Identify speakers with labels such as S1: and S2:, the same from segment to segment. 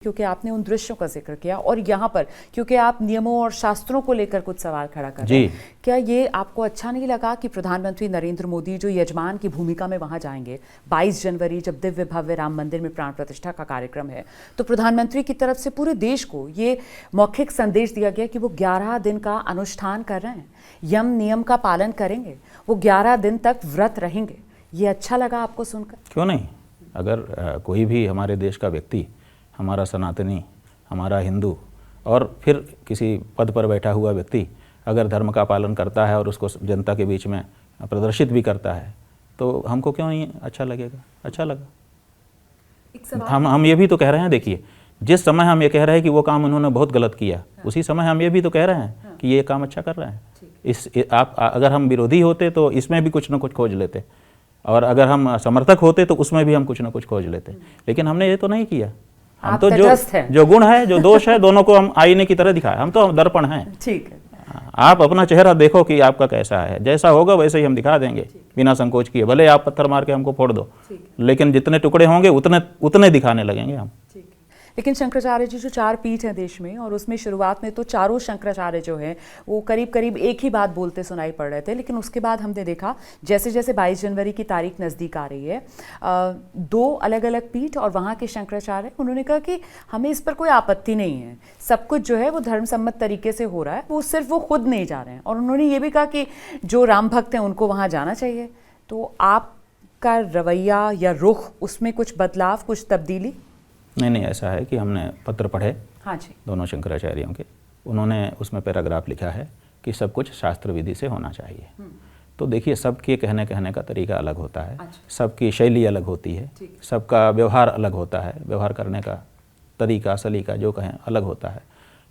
S1: क्योंकि आपने उन दृश्यों का जिक्र किया और यहाँ पर क्योंकि आप नियमों और शास्त्रों को लेकर कुछ सवाल खड़ा कर रहे हैं, क्या ये आपको अच्छा नहीं लगा कि प्रधानमंत्री नरेंद्र मोदी जो यजमान की भूमिका में वहाँ जाएंगे 22 जनवरी जब दिव्य भव्य राम मंदिर में प्राण प्रतिष्ठा का कार्यक्रम है, तो प्रधानमंत्री की तरफ से पूरे देश को ये मौखिक संदेश दिया गया कि वो 11 दिन का अनुष्ठान कर रहे हैं, यम नियम का पालन करेंगे, वो 11 दिन तक व्रत रहेंगे। ये अच्छा लगा आपको सुनकर?
S2: क्यों नहीं। अगर कोई भी हमारे देश का व्यक्ति, हमारा सनातनी, हमारा हिंदू और फिर किसी पद पर बैठा हुआ व्यक्ति अगर धर्म का पालन करता है और उसको जनता के बीच में प्रदर्शित भी करता है तो हमको क्यों नहीं अच्छा लगेगा? अच्छा लगा। हम ये भी तो कह रहे हैं, देखिए जिस समय हम ये कह रहे हैं कि वो काम उन्होंने बहुत गलत किया, उसी समय हम ये भी तो कह रहे हैं कि ये काम अच्छा कर रहे हैं। आप अगर हम विरोधी होते तो इसमें भी कुछ ना कुछ खोज लेते, और अगर हम समर्थक होते तो उसमें भी हम कुछ ना कुछ खोज लेते, लेकिन हमने ये तो नहीं किया। हम तो जो गुण है, जो दोष है, दोनों को हम आईने की तरह दिखाए। हम तो दर्पण हैं।
S1: ठीक है,
S2: आप अपना चेहरा देखो कि आपका कैसा है, जैसा होगा वैसे ही हम दिखा देंगे बिना संकोच किए। भले आप पत्थर मार के हमको फोड़ दो, लेकिन जितने टुकड़े होंगे उतने दिखाने लगेंगे हम।
S1: लेकिन शंकराचार्य जी जो 4 पीठ हैं देश में, और उसमें शुरुआत में तो चारों शंकराचार्य जो हैं वो करीब करीब एक ही बात बोलते सुनाई पड़ रहे थे, लेकिन उसके बाद हमने देखा जैसे जैसे 22 जनवरी की तारीख नज़दीक आ रही है, 2 अलग अलग पीठ और वहाँ के शंकराचार्य उन्होंने कहा कि हमें इस पर कोई आपत्ति नहीं है, सब कुछ जो है वो धर्मसम्मत तरीके से हो रहा है, वो सिर्फ वो खुद नहीं जा रहे हैं। और उन्होंने ये भी कहा कि जो राम भक्त हैं उनको वहाँ जाना चाहिए। तो आपका रवैया या रुख, उसमें कुछ बदलाव, कुछ तब्दीली?
S2: नहीं, ऐसा है कि हमने पत्र पढ़े,
S1: हाँ जी, दोनों
S2: शंकराचार्यों के। उन्होंने उसमें पैराग्राफ लिखा है कि सब कुछ शास्त्र विधि से होना चाहिए। तो देखिए, सबके कहने का तरीका अलग होता है, सबकी शैली अलग होती है, सबका व्यवहार अलग होता है, व्यवहार करने का तरीका, सलीका जो कहें अलग होता है।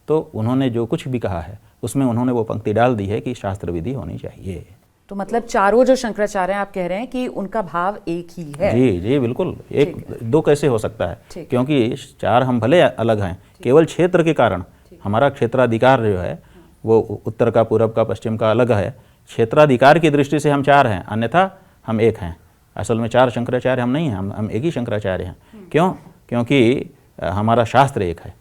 S2: तो उन्होंने जो कुछ भी कहा है उसमें उन्होंने वो पंक्ति डाल दी है कि शास्त्र विधि होनी चाहिए।
S1: तो मतलब चारों जो शंकराचार्य हैं, आप कह रहे हैं कि उनका भाव एक ही है?
S2: जी बिल्कुल। एक दो कैसे हो सकता है? क्योंकि 4 हम भले अलग हैं, केवल क्षेत्र के कारण हमारा क्षेत्राधिकार जो है वो उत्तर का, पूरब का, पश्चिम का अलग है। क्षेत्राधिकार की दृष्टि से हम 4 हैं, अन्यथा हम एक हैं। असल में 4 शंकराचार्य हम नहीं हैं, हम एक ही शंकराचार्य हैं। क्यों? क्योंकि हमारा शास्त्र एक है।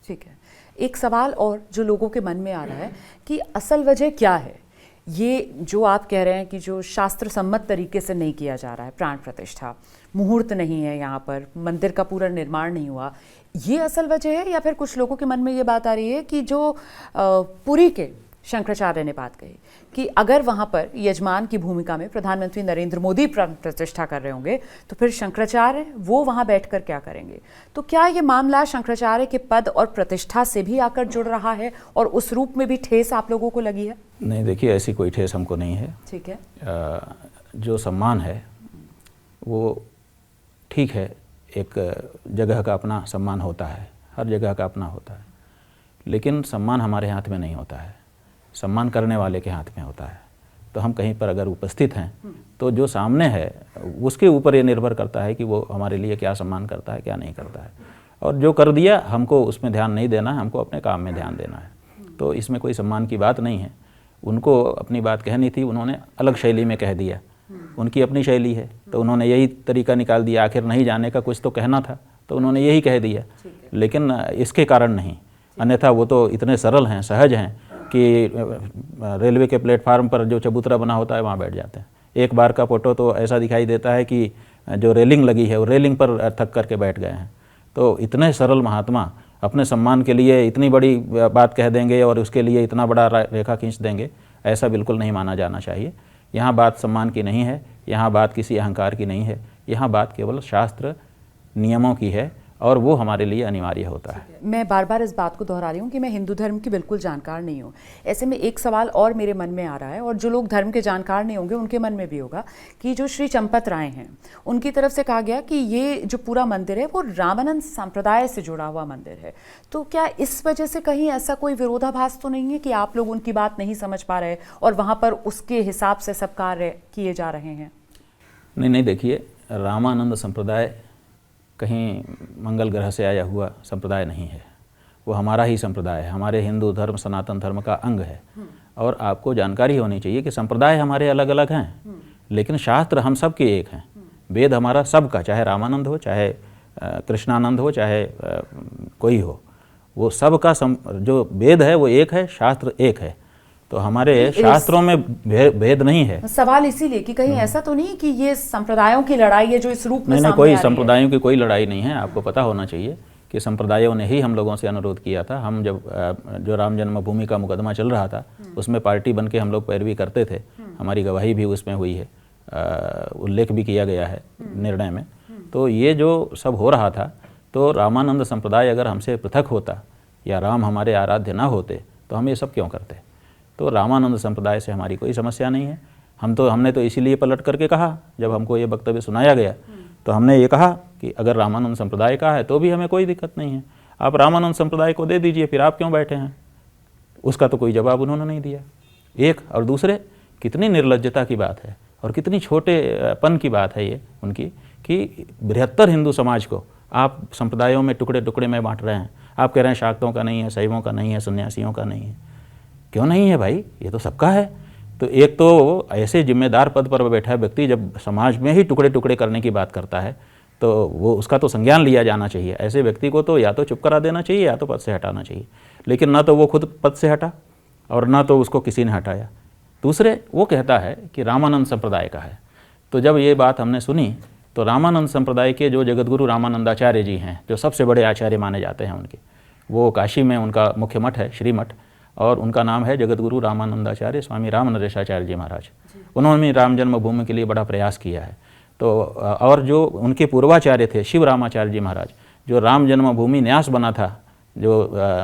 S1: ठीक है। एक सवाल और जो लोगों के मन में आ रहा है कि असल वजह क्या है? ये जो आप कह रहे हैं कि जो शास्त्र सम्मत तरीके से नहीं किया जा रहा है, प्राण प्रतिष्ठा, मुहूर्त नहीं है, यहाँ पर मंदिर का पूरा निर्माण नहीं हुआ, ये असल वजह है? या फिर कुछ लोगों के मन में ये बात आ रही है कि जो पुरी के शंकराचार्य ने बात कही कि अगर वहाँ पर यजमान की भूमिका में प्रधानमंत्री नरेंद्र मोदी प्राण प्रतिष्ठा कर रहे होंगे तो फिर शंकराचार्य वो वहाँ बैठकर क्या करेंगे? तो क्या ये मामला शंकराचार्य के पद और प्रतिष्ठा से भी आकर जुड़ रहा है और उस रूप में भी ठेस आप लोगों को लगी है?
S2: नहीं, देखिए ऐसी कोई ठेस हमको नहीं है।
S1: ठीक है।
S2: जो सम्मान है वो ठीक है, एक जगह का अपना सम्मान होता है, हर जगह का अपना होता है, लेकिन सम्मान हमारे हाथ में नहीं होता है, सम्मान करने वाले के हाथ में होता है। तो हम कहीं पर अगर उपस्थित हैं तो जो सामने है उसके ऊपर ये निर्भर करता है कि वो हमारे लिए क्या सम्मान करता है, क्या नहीं करता है। और जो कर दिया हमको उसमें ध्यान नहीं देना है, हमको अपने काम में ध्यान देना है। तो इसमें कोई सम्मान की बात नहीं है। उनको अपनी बात कहनी थी, उन्होंने अलग शैली में कह दिया, उनकी अपनी शैली है, तो उन्होंने यही तरीका निकाल दिया। आखिर नहीं जाने का कुछ तो कहना था तो उन्होंने यही कह दिया, लेकिन इसके कारण नहीं। अन्यथा वो तो इतने सरल हैं, सहज हैं कि रेलवे के प्लेटफार्म पर जो चबूतरा बना होता है वहाँ बैठ जाते हैं। एक बार का फोटो तो ऐसा दिखाई देता है कि जो रेलिंग लगी है वो रेलिंग पर थक करके बैठ गए हैं। तो इतने सरल महात्मा अपने सम्मान के लिए इतनी बड़ी बात कह देंगे और उसके लिए इतना बड़ा रेखा खींच देंगे, ऐसा बिल्कुल नहीं माना जाना चाहिए। यहाँ बात सम्मान की नहीं है, यहाँ बात किसी अहंकार की नहीं है, यहाँ बात केवल शास्त्र नियमों की है और वो हमारे लिए अनिवार्य होता है।
S1: मैं बार बार इस बात को दोहरा रही हूँ कि मैं हिंदू धर्म की बिल्कुल जानकार नहीं हूँ। ऐसे में एक सवाल और मेरे मन में आ रहा है, और जो लोग धर्म के जानकार नहीं होंगे उनके मन में भी होगा, कि जो श्री चंपत राय हैं उनकी तरफ से कहा गया कि ये जो पूरा मंदिर है वो रामानंद संप्रदाय से जुड़ा हुआ मंदिर है। तो क्या इस वजह से कहीं ऐसा कोई विरोधाभास तो नहीं है कि आप लोग उनकी बात नहीं समझ पा रहे और वहाँ पर उसके हिसाब से सब कार्य किए जा रहे हैं?
S2: नहीं, देखिए, रामानंद संप्रदाय कहीं मंगल ग्रह से आया हुआ संप्रदाय नहीं है, वो हमारा ही संप्रदाय है, हमारे हिंदू धर्म, सनातन धर्म का अंग है। और आपको जानकारी होनी चाहिए कि संप्रदाय हमारे अलग अलग हैं, लेकिन शास्त्र हम सब के एक हैं। वेद हमारा सबका, चाहे रामानंद हो, चाहे कृष्णानंद हो चाहे कोई हो, वो सबका जो वेद है वो एक है, शास्त्र एक है। तो हमारे शास्त्रों में भेद नहीं है।
S1: सवाल इसीलिए कि कहीं ऐसा तो नहीं कि ये संप्रदायों की लड़ाई है जो इस रूप में
S2: नहीं, कोई संप्रदायों की कोई लड़ाई नहीं है। आपको पता होना चाहिए कि संप्रदायों ने ही हम लोगों से अनुरोध किया था। हम जब जो राम जन्मभूमि का मुकदमा चल रहा था उसमें पार्टी बन के हम लोग पैरवी करते थे, हमारी गवाही भी उसमें हुई है, उल्लेख भी किया गया है निर्णय में। तो ये जो सब हो रहा था, तो रामानंद संप्रदाय अगर हमसे पृथक होता या राम हमारे आराध्य ना होते तो हम ये सब क्यों करते। तो रामानंद संप्रदाय से हमारी कोई समस्या नहीं है। हमने तो इसीलिए पलट करके कहा, जब हमको ये वक्तव्य सुनाया गया तो हमने ये कहा कि अगर रामानंद संप्रदाय का है तो भी हमें कोई दिक्कत नहीं है, आप रामानंद संप्रदाय को दे दीजिए, फिर आप क्यों बैठे हैं। उसका तो कोई जवाब उन्होंने नहीं दिया। एक और दूसरे, कितनी निर्लज्जता की बात है और कितनी छोटेपन की बात है ये उनकी कि बृहत्तर हिंदू समाज को आप संप्रदायों में टुकड़े टुकड़े में बांट रहे हैं। आप कह रहे हैं शाक्तों का नहीं है, शैवों का नहीं है, सन्यासियों का नहीं है। क्यों नहीं है भाई, ये तो सबका है। तो एक तो ऐसे जिम्मेदार पद पर बैठा व्यक्ति जब समाज में ही टुकड़े टुकड़े करने की बात करता है तो वो उसका तो संज्ञान लिया जाना चाहिए। ऐसे व्यक्ति को तो या तो चुप करा देना चाहिए या तो पद से हटाना चाहिए। लेकिन ना तो वो खुद पद से हटा और ना तो उसको किसी ने हटाया। दूसरे, वो कहता है कि रामानंद संप्रदाय का है। तो जब ये बात हमने सुनी तो रामानंद संप्रदाय के जो जगतगुरु रामानंदाचार्य जी हैं, जो सबसे बड़े आचार्य माने जाते हैं उनके, वो काशी में उनका मुख्य मठ है, श्रीमठ, और उनका नाम है जगतगुरु रामानंदाचार्य स्वामी राम नरेशाचार्य जी महाराज। उन्होंने राम जन्मभूमि के लिए बड़ा प्रयास किया है। तो और जो उनके पूर्वाचार्य थे शिव रामाचार्य जी महाराज, जो राम जन्मभूमि न्यास बना था, जो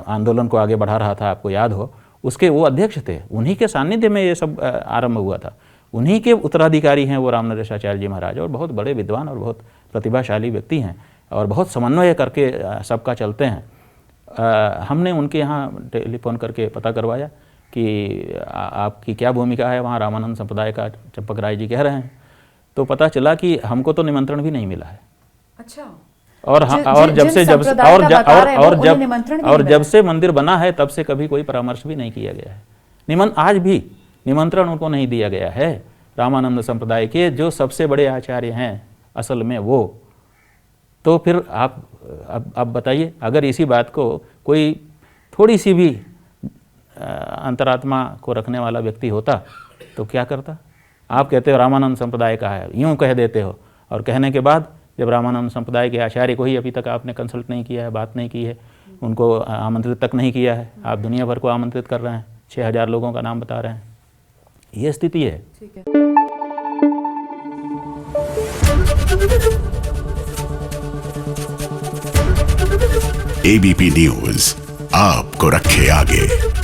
S2: आंदोलन को आगे बढ़ा रहा था, आपको याद हो, उसके वो अध्यक्ष थे। उन्हीं के सानिध्य में ये सब आरंभ हुआ था। उन्हीं के उत्तराधिकारी हैं वो राम नरेशाचार्य जी महाराज, और बहुत बड़े विद्वान और बहुत प्रतिभाशाली व्यक्ति हैं और बहुत समन्वय करके सबका चलते हैं। हमने उनके यहाँ टेलीफोन करके पता करवाया कि आपकी क्या भूमिका है वहाँ रामानंद संप्रदाय का, चंपक राय जी कह रहे हैं। तो पता चला कि हमको तो निमंत्रण भी नहीं मिला है। अच्छा। और जब से मंदिर बना है तब से कभी कोई परामर्श भी नहीं किया गया है। आज भी निमंत्रण उनको नहीं दिया गया है। रामानंद संप्रदाय के जो सबसे बड़े आचार्य हैं असल में वो, तो फिर आप बताइए, अगर इसी बात को कोई थोड़ी सी भी अंतरात्मा को रखने वाला व्यक्ति होता तो क्या करता। आप कहते हो रामानंद संप्रदाय का है, यूं कह देते हो, और कहने के बाद जब रामानंद संप्रदाय के आचार्य को ही अभी तक आपने कंसल्ट नहीं किया है, बात नहीं की है, उनको आमंत्रित तक नहीं किया है, आप दुनिया भर को आमंत्रित कर रहे हैं, 6000 लोगों का नाम बता रहे हैं। ये स्थिति है। ठीक है।
S3: एबीपी न्यूज़ आपको रखे आगे।